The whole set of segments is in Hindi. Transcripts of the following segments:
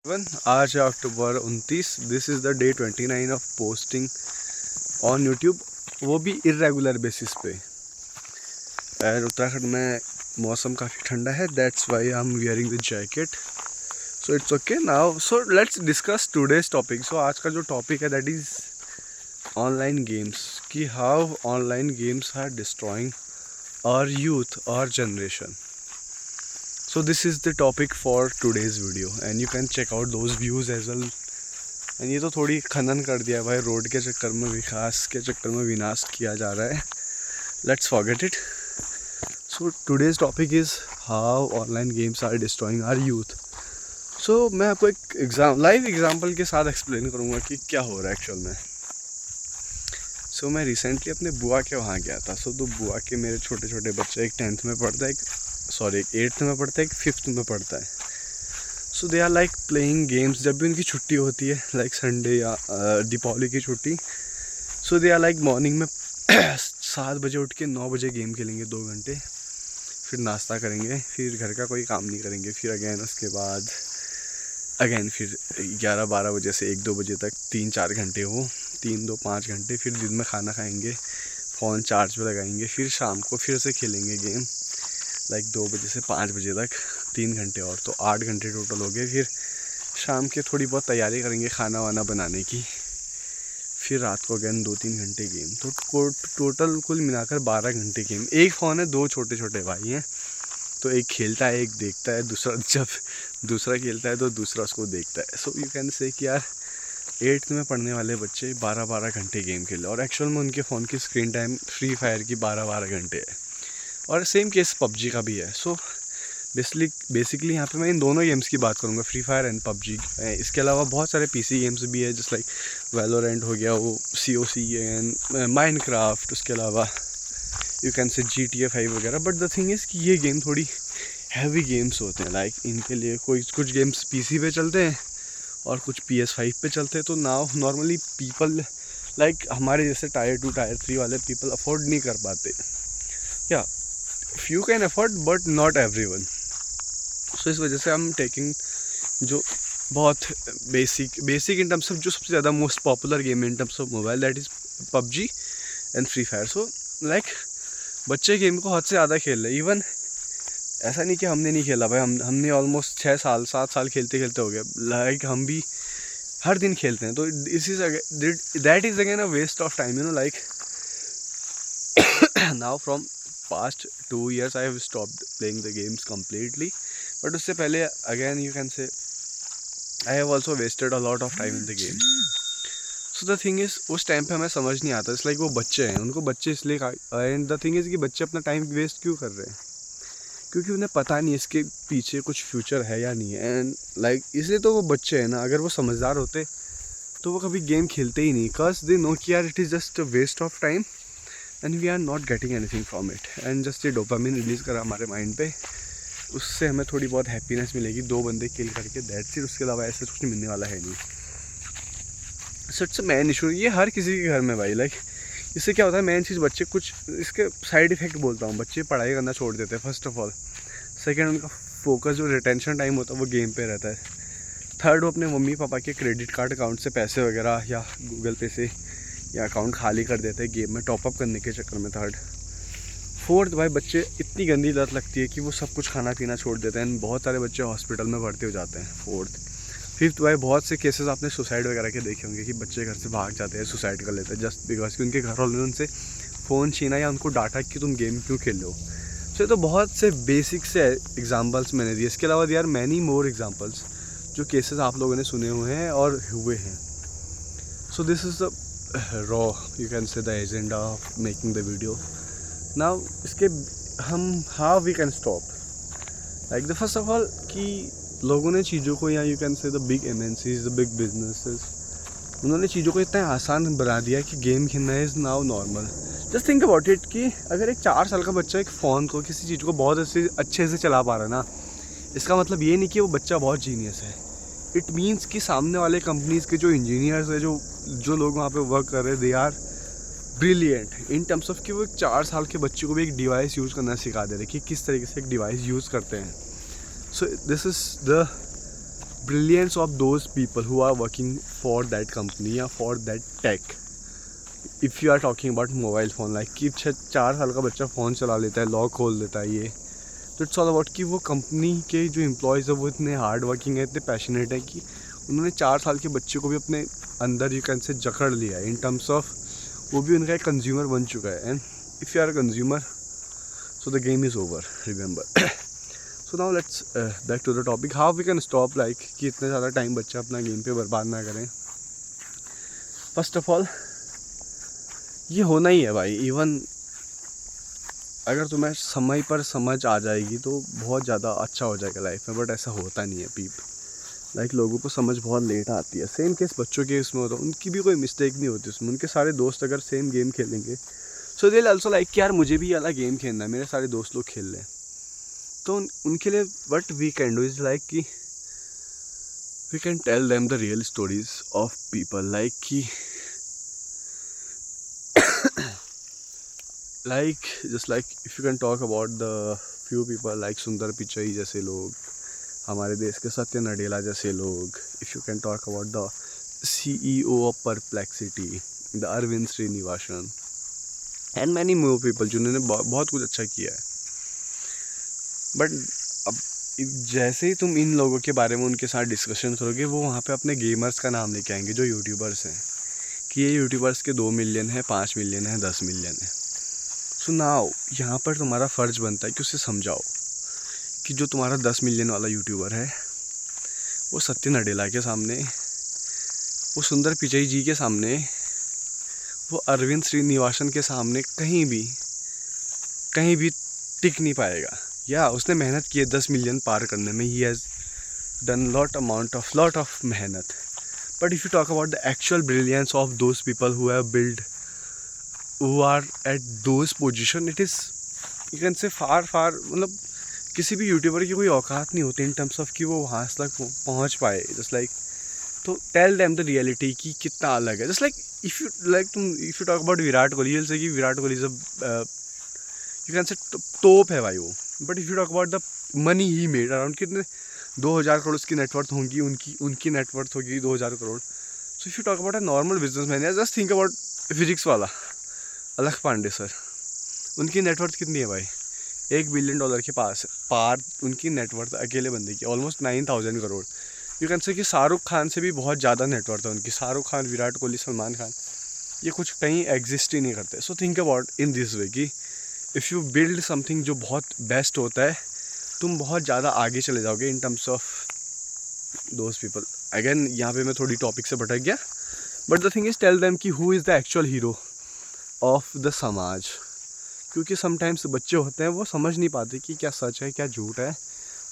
वन आज है अक्टूबर 29। This is the day 29 of posting on YouTube, वो भी इरेगुलर बेसिस पे। और उत्तराखंड में मौसम काफ़ी ठंडा है, that's why I am wearing the jacket. So it's okay now. So let's discuss today's topic. सो आज का जो टॉपिक है दैट इज़ ऑनलाइन गेम्स, कि how online games are destroying our youth और generation. So this is the topic for today's video and you can check out those views as well. And ये तो थोड़ी खनन कर दिया भाई, रोड के चक्कर में, विकास के चक्कर में विनाश किया जा रहा है. Let's forget it. So today's topic is how online games are destroying our youth. So मैं आपको एक लाइव एग्जांपल के साथ एक्सप्लेन करूँगा कि क्या हो रहा है एक्चुअल में. So मैं रिसेंटली अपने बुआ के वहाँ गया था. तो बुआ के मेरे छोटे छोटे बच्चे, एक 10th में पढ़ता है, एक 8th में पढ़ता है, एक 5th में पढ़ता है. So they are like playing games जब भी उनकी छुट्टी होती है, लाइक संडे या दीपावली की छुट्टी. सो दे आर लाइक मॉर्निंग में 7 बजे उठ के 9 बजे गेम खेलेंगे 2 घंटे, फिर नाश्ता करेंगे, फिर घर का कोई काम नहीं करेंगे, फिर अगेन उसके बाद फिर 11-12 बजे से 1-2 बजे तक 3-4 घंटे, वो 3-2-5 घंटे, फिर दिन में खाना खाएंगे, फ़ोन चार्ज पे लगाएंगे, फिर शाम को फिर से खेलेंगे गेम लाइक 2 बजे से 5 बजे तक 3 घंटे और, तो 8 घंटे टोटल हो गए. फिर शाम के थोड़ी बहुत तैयारी करेंगे खाना वाना बनाने की, फिर रात को अगेन 2-3 घंटे गेम. तो टोटल कुल मिलाकर 12 घंटे गेम. एक फ़ोन है, 2 छोटे छोटे भाई हैं, तो एक खेलता है, एक देखता है, जब दूसरा खेलता है तो दूसरा उसको देखता है. सो यू कैन से कि यार 8th में पढ़ने वाले बच्चे 12-12 घंटे गेम खेले, और एक्चुअल में उनके फ़ोन की स्क्रीन टाइम फ्री फायर की 12-12 घंटे है. और सेम केस पबजी का भी है. सो बेसिकली यहाँ पे मैं इन दोनों गेम्स की बात करूँगा, फ्री फायर एंड पबजी. इसके अलावा बहुत सारे पीसी गेम्स भी है, जस्ट लाइक वैलोरेंट हो गया, वो COC एंड माइनक्राफ्ट, उसके अलावा यू कैन से GTA 5 वगैरह. बट द थिंग इज़ कि ये गेम थोड़ी हैवी गेम्स होते हैं. लाइक इनके लिए कुछ गेम्स PC पे चलते हैं और कुछ PS5 पे चलते हैं. तो नाउ नॉर्मली पीपल लाइक हमारे जैसे टायर 2 टायर 3 वाले पीपल अफोर्ड नहीं कर पाते. या few can afford but not everyone. So इस वजह से हम टेकिंग जो बहुत बेसिक इन टर्म्स ऑफ जो सबसे ज़्यादा most popular game in terms of mobile, that is PUBG and free fire. So like बच्चे गेम को हद से ज़्यादा खेल रहे. इवन ऐसा नहीं कि हमने नहीं खेला भाई, हमने ऑलमोस्ट 7 साल खेलते खेलते हो गए. लाइक हम भी हर दिन खेलते हैं. तो that is again a waste of time, like now from past 2 years I have stopped playing the games completely. But उससे पहले again you can say I have also wasted a lot of time in the game. So the thing is उस टाइम पे हमें समझ नहीं आता. इट्स लाइक वो बच्चे हैं, उनको बच्चे इसलिए एंड द थिंग इज़ कि बच्चे अपना टाइम वेस्ट क्यों कर रहे हैं, क्योंकि उन्हें पता नहीं इसके पीछे कुछ फ्यूचर है या नहीं है. एंड लाइक इसलिए तो वो बच्चे हैं ना. अगर वो समझदार होते तो वो कभी गेम खेलते ही नहीं, बिकॉज दे नो कि यार it is just a waste of time and we are not getting anything from it. And just ये डोपामिन रिलीज़ करा हमारे माइंड पे, उससे हमें थोड़ी बहुत हैप्पीनेस मिलेगी 2 बंदे किल करके, दैट्स इट. उसके अलावा ऐसे कुछ मिलने वाला है नहीं. सो इट्स मेन इशू, ये हर किसी के घर में भाई. लाइक इससे क्या होता है, मेन चीज़ बच्चे कुछ इसके साइड इफ़ेक्ट बोलता हूँ. बच्चे पढ़ाई करना छोड़ देते हैं फर्स्ट ऑफ ऑल. सेकेंड, उनका फोकस जो रिटेंशन टाइम होता है वो गेम पे रहता है. थर्ड, वो अपने मम्मी पापा के क्रेडिट कार्ड अकाउंट से पैसे वगैरह या गूगल पे से या अकाउंट खाली कर देते हैं गेम में टॉपअप करने के चक्कर में. थर्ड, फोर्थ, भाई बच्चे इतनी गंदी लत लगती है कि वो सब कुछ खाना पीना छोड़ देते हैं. बहुत सारे बच्चे हॉस्पिटल में भर्ती हो जाते हैं. फोर्थ, फिफ्थ, भाई बहुत से केसेस आपने सुसाइड वगैरह के देखे होंगे कि बच्चे घर से भाग जाते हैं, सुसाइड कर लेते हैं, जस्ट बिकॉज कि उनके घर वालों ने उनसे फ़ोन छीना या उनको डांटा कि तुम गेम क्यों खेल लो. सो ये तो बहुत से बेसिक से एग्जाम्पल्स मैंने दिए. इसके अलावा they are many more examples जो केसेस आप लोगों ने सुने हुए हैं और हुए हैं. So this is the raw you can say the agenda of making the video. Now इसके हम how we can stop, like the first of all कि लोगों ने चीज़ों को, या you can say the big MNCs, the big businesses, उन्होंने चीज़ों को इतना आसान बना दिया कि गेम खेलना is now normal. Just think about it कि अगर एक 4 साल का बच्चा एक फ़ोन को, किसी चीज़ को बहुत अच्छे से चला पा रहा है ना, इसका मतलब ये नहीं कि वो बच्चा बहुत जीनियस है. इट मीन्स कि सामने वाले कंपनीज़ के जो इंजीनियर्स है, जो लोग वहाँ पे वर्क कर रहे हैं, they are brilliant in terms of कि वो एक 4 साल के बच्चे को भी एक डिवाइस यूज़ करना सिखा दे रहे कि किस तरीके से एक डिवाइस यूज़ करते हैं. So this is the brilliance of those people who are working for that company या for that tech. If you are talking about mobile phone, like कि 4 साल का बच्चा फ़ोन चला लेता है, लॉक खोल देता है ये, तो इट्स ऑल अबाउट कि वो कंपनी के जो एम्प्लॉयज़ है वो इतने हार्ड वर्किंग है, इतने पैशनेट है कि उन्होंने 4 साल के बच्चे को भी अपने अंदर यू कैन से जकड़ लिया है इन टर्म्स ऑफ वो भी उनका एक कंज्यूमर बन चुका है. And if you are a consumer so the game is over, remember. So now let's back to the topic, how we can stop like कि इतने ज़्यादा टाइम बच्चा अपना गेम पे बर्बाद ना करें. फर्स्ट ऑफ ऑल ये होना ही है भाई. इवन अगर तुम्हें समय पर समझ आ जाएगी तो बहुत ज़्यादा अच्छा हो जाएगा लाइफ में, बट ऐसा होता नहीं है लाइक लोगों को समझ बहुत लेट आती है. सेम केस बच्चों के इसमें होता है, उनकी भी कोई मिस्टेक नहीं होती उसमें. उनके सारे दोस्त अगर सेम गेम खेलेंगे सो दे आल्सो लाइक कि यार मुझे भी वाला गेम खेलना है, मेरे सारे दोस्त लोग खेल लें. तो उनके लिए what we can do is like कि we can tell them the real stories of people, like कि like just like if you can talk about the few people like सुंदर पिचाई जैसे लोग, हमारे देश के सत्य नडेला जैसे लोग. If you can talk about the CEO of Perplexity, the Arvind Srinivasan and many more people जिन्होंने बहुत कुछ अच्छा किया है. बट अब जैसे ही तुम इन लोगों के बारे में उनके साथ डिस्कशन करोगे वो वहाँ पे अपने गेमर्स का नाम लेके आएंगे जो यूट्यूबर्स हैं कि ये यूट्यूबर्स के 2 मिलियन है, 5 मिलियन है, 10 मिलियन है. सो नाउ यहाँ पर तुम्हारा फ़र्ज़ बनता है कि उसे समझाओ कि जो तुम्हारा 10 मिलियन वाला यूट्यूबर है वो सत्य नडेला के सामने, वो सुंदर पिचाई जी के सामने, वो अरविंद श्रीनिवासन के सामने कहीं भी टिक नहीं पाएगा. या उसने मेहनत की है 10 मिलियन पार करने में, he has done lot of मेहनत. But if you talk about the actual brilliance of those people who have build, who are at those position, it is you can say far मतलब किसी भी यूट्यूबर की कोई औकात नहीं होती इन टर्म्स ऑफ कि वो वहाँ तक पहुँच पाए. जस्ट लाइक तो टेल देम द रियलिटी कि कितना अलग है. Just like if you talk about Virat Kohli, जैसे कि Virat Kohli is you can से टॉप है भाई वो. But if you talk about the money he made around, कितने 2000 करोड़ उसकी नेटवर्थ होंगी, उनकी नेटवर्थ होगी 2000 crore. So if you talk about a normal business man, या जस्ट थिंक अबाउट फिजिक्स वाला अलख पांडे सर, उनकी नेटवर्थ कितनी है भाई? $1 बिलियन के पार उनकी नेटवर्थ अकेले बंदे की, ऑलमोस्ट 9000 करोड़. यू कैन से कि शाहरुख खान से भी बहुत ज़्यादा नेटवर्थ है उनकी. शाहरुख खान, विराट कोहली, सलमान खान, ये कुछ कहीं एग्जिस्ट ही नहीं करते. So think about in this way कि इफ़ यू बिल्ड समथिंग जो बहुत बेस्ट होता है, तुम बहुत ज़्यादा आगे चले जाओगे in terms of those people. Again यहाँ पे मैं थोड़ी टॉपिक से भटक गया, but the thing is tell them कि who is the actual hero of the समाज. क्योंकि समटाइम्स बच्चे होते हैं वो समझ नहीं पाते कि क्या सच है क्या झूठ है,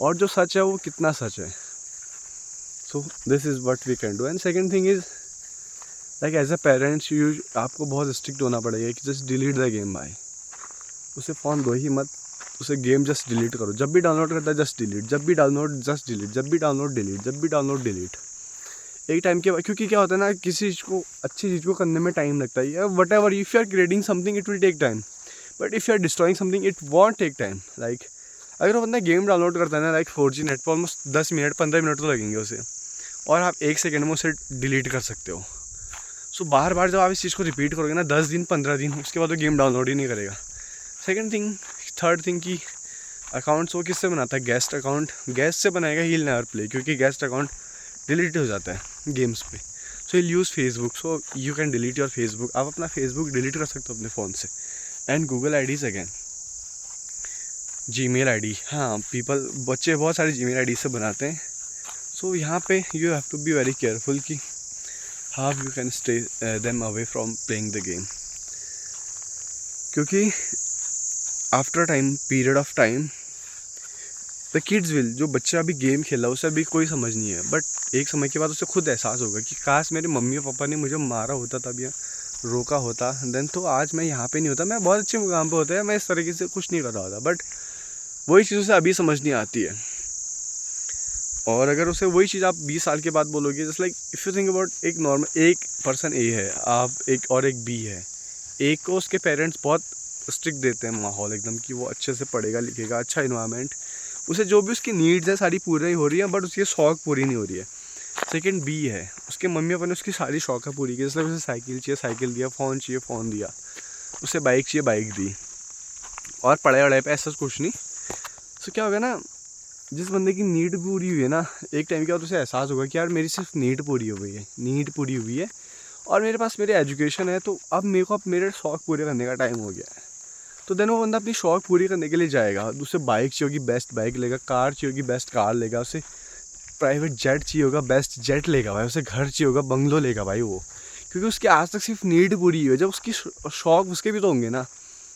और जो सच है वो कितना सच है. So this is what we can do. And second thing is like as a parents आपको बहुत स्ट्रिक्ट होना पड़ेगा कि जस्ट डिलीट द गेम भाई. उसे फ़ोन दो ही मत, उसे गेम जस्ट डिलीट करो. जब भी डाउनलोड करता है जस्ट डिलीट, जब भी डाउनलोड जस्ट डिलीट, जब भी डाउनलोड डिलीट, जब भी डाउनलोड डिलीट. एक टाइम के बाद, क्योंकि क्या होता है ना, किसी चीज़ को अच्छी चीज़ को करने में टाइम लगता है. Whatever if you are creating something it will take time, but if you are destroying something it won't take time. Like अगर वो बंदा गेम डाउनलोड करता है ना, लाइक 4G नेट पर ऑलमोस्ट 10 मिनट 15 मिनट तो लगेंगे उसे, और आप 1 सेकेंड में उसे डिलीट कर सकते हो. सो बार बार जब आप इस चीज़ को रिपीट करोगे ना 10 दिन 15 दिन, उसके बाद वो गेम डाउनलोड ही नहीं करेगा. थर्ड थिंग कि अकाउंट्स वो किससे बनाता है? Guest account. गेस्ट से बनाएगा, ही विल नेवर प्ले, क्योंकि गेस्ट अकाउंट डिलीट हो जाता है गेम्स पे. So will use Facebook. So you can delete your Facebook. आप अपना फेसबुक डिलीट कर सकते हो अपने फ़ोन से. And Google IDs again, Gmail ID. हाँ, बच्चे बहुत सारे जीमेल आईडी से बनाते हैं. सो यहाँ पे you have to be very careful कि how you can stay them away from playing the game. क्योंकि after period of time the kids will, जो बच्चा अभी गेम खेला उसे अभी कोई समझ नहीं है, बट एक समय के बाद उसे खुद एहसास होगा कि काश मेरे मम्मी पापा ने मुझे मारा होता तब या रोका होता, देन तो आज मैं यहाँ पे नहीं होता, मैं बहुत अच्छे मुकाम पे होता है, मैं इस तरीके से कुछ नहीं कर रहा होता. बट वही चीज़ उसे अभी समझ नहीं आती है. और अगर उसे वही चीज़ आप 20 साल के बाद बोलोगे, just like if you think about एक नॉर्मल, एक पर्सन ए है, आप एक और एक बी है. एक को उसके पेरेंट्स बहुत स्ट्रिक्ट देते हैं माहौल एकदम कि वो अच्छे से पढ़ेगा लिखेगा, अच्छा इन्वायरमेंट, उसे जो भी उसकी नीड्स है सारी पूरी हो रही है, बट उसकी शौक पूरी नहीं हो रही है। सेकंड बी है, उसके मम्मी पापा ने उसकी सारी शौक़ पूरी की, इसलिए उसे साइकिल चाहिए साइकिल दिया, फ़ोन चाहिए फ़ोन दिया, उसे बाइक चाहिए बाइक दी, और पढ़ाई वढ़ाई पे ऐसा कुछ नहीं। तो क्या होगा ना, जिस बंदे की नीड पूरी हुई है ना, एक टाइम के बाद उसे एहसास होगा कि यार मेरी सिर्फ नीड पूरी हो गई है, नीड पूरी हुई है, और मेरे पास मेरी एजुकेशन है, तो अब मेरे को अब मेरे शौक़ पूरे करने का टाइम हो गया है। तो देन वो बंदा अपनी शौक़ पूरी करने के लिए जाएगा, उसे बाइक चाहिए होगी बेस्ट बाइक लेगा, कार चाहिए होगी बेस्ट कार लेगा, उसे प्राइवेट जेट चाहिए होगा बेस्ट जेट लेगा भाई, उसे घर चाहिए होगा बंगलो लेगा भाई वो, क्योंकि उसकी आज तक सिर्फ नीड पूरी हुई है। जब उसकी शौक़ उसके भी तो होंगे ना,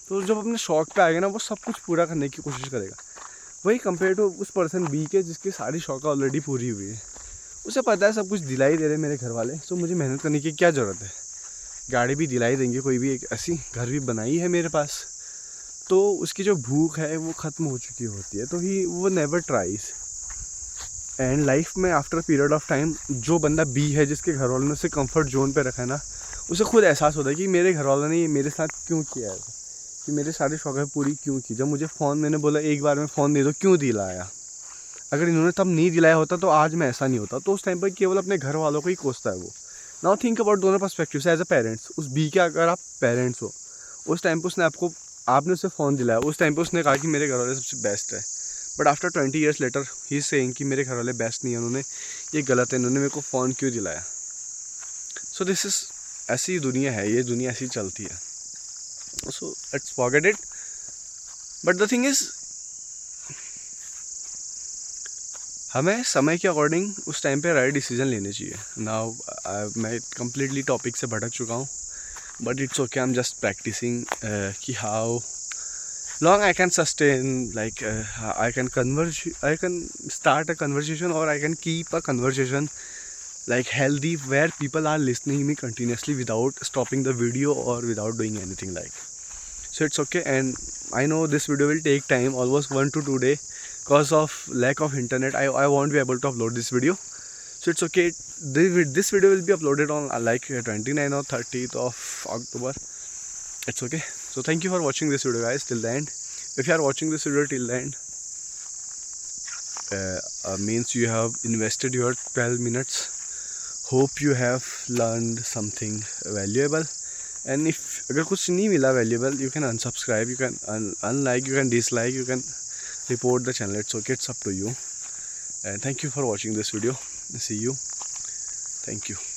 तो जब अपने शौक़ पे आएगा ना, वो सब कुछ पूरा करने की कोशिश करेगा। वही कंपेयर टू उस पर्सन बी के जिसकी सारी शौक़ ऑलरेडी पूरी हुई है, उसे पता है सब कुछ दिलाई दे रहे मेरे घर वाले, तो मुझे मेहनत करने की क्या ज़रूरत है। गाड़ी भी दिलाई देंगे कोई भी, एक ऐसी घर भी बनाई है मेरे पास, तो उसकी जो भूख है वो ख़त्म हो चुकी होती है, तो ही वो नेवर ट्राइज। एंड लाइफ में आफ्टर पीरियड ऑफ टाइम जो बंदा बी है, जिसके घर वालों ने उसे कंफर्ट जोन पे रखा है ना, उसे खुद एहसास होता है कि मेरे घर वालों ने ये मेरे साथ क्यों किया है, कि मेरे सारी शौक़ें पूरी क्यों की। जब मुझे फ़ोन मैंने बोला एक बार में फ़ोन दे दो, क्यों दिलाया, अगर इन्होंने तब नहीं दिलाया होता तो आज मैं ऐसा नहीं होता। तो उस टाइम पर केवल अपने घर वालों को ही कोसता है वो। नाउ थिंक अबाउट दोनों पर्सपेक्टिव से एज अ पेरेंट्स। उस बी के अगर आप पेरेंट्स हो, उस टाइम पर उसने आपने उसे फ़ोन दिलाया, उस टाइम पर उसने कहा कि मेरे घर वाले सबसे बेस्ट है, but after 20 years later he is saying कि मेरे घर वाले बेस्ट नहीं है, उन्होंने ये गलत है, इन्होंने मेरे को फ़ोन क्यों दिलाया। सो दिस इज़, ऐसी दुनिया है, ये दुनिया ऐसी चलती है। So let's forget it, but the thing is हमें समय के अकॉर्डिंग उस टाइम पे राइट डिसीजन लेने चाहिए। नाउ मैं कम्प्लीटली टॉपिक से भटक चुका हूँ, but it's okay, I am just practicing कि how long I can sustain, like I can start a conversation, or I can keep a conversation like healthy, where people are listening me continuously without stopping the video or without doing anything like. So it's okay, and I know this video will take time, almost 1 to 2 days, because of lack of internet. I won't be able to upload this video, so it's okay. This video will be uploaded on like 29 or 30th of October. It's okay. So thank you for watching this video guys till the end. If you are watching this video till the end, means you have invested your 12 minutes. Hope you have learned something valuable. And if अगर कुछ नहीं मिला valuable, you can unsubscribe, you can unlike, you can dislike, you can report the channel. It's okay, it's up to you. And thank you for watching this video. See you. Thank you.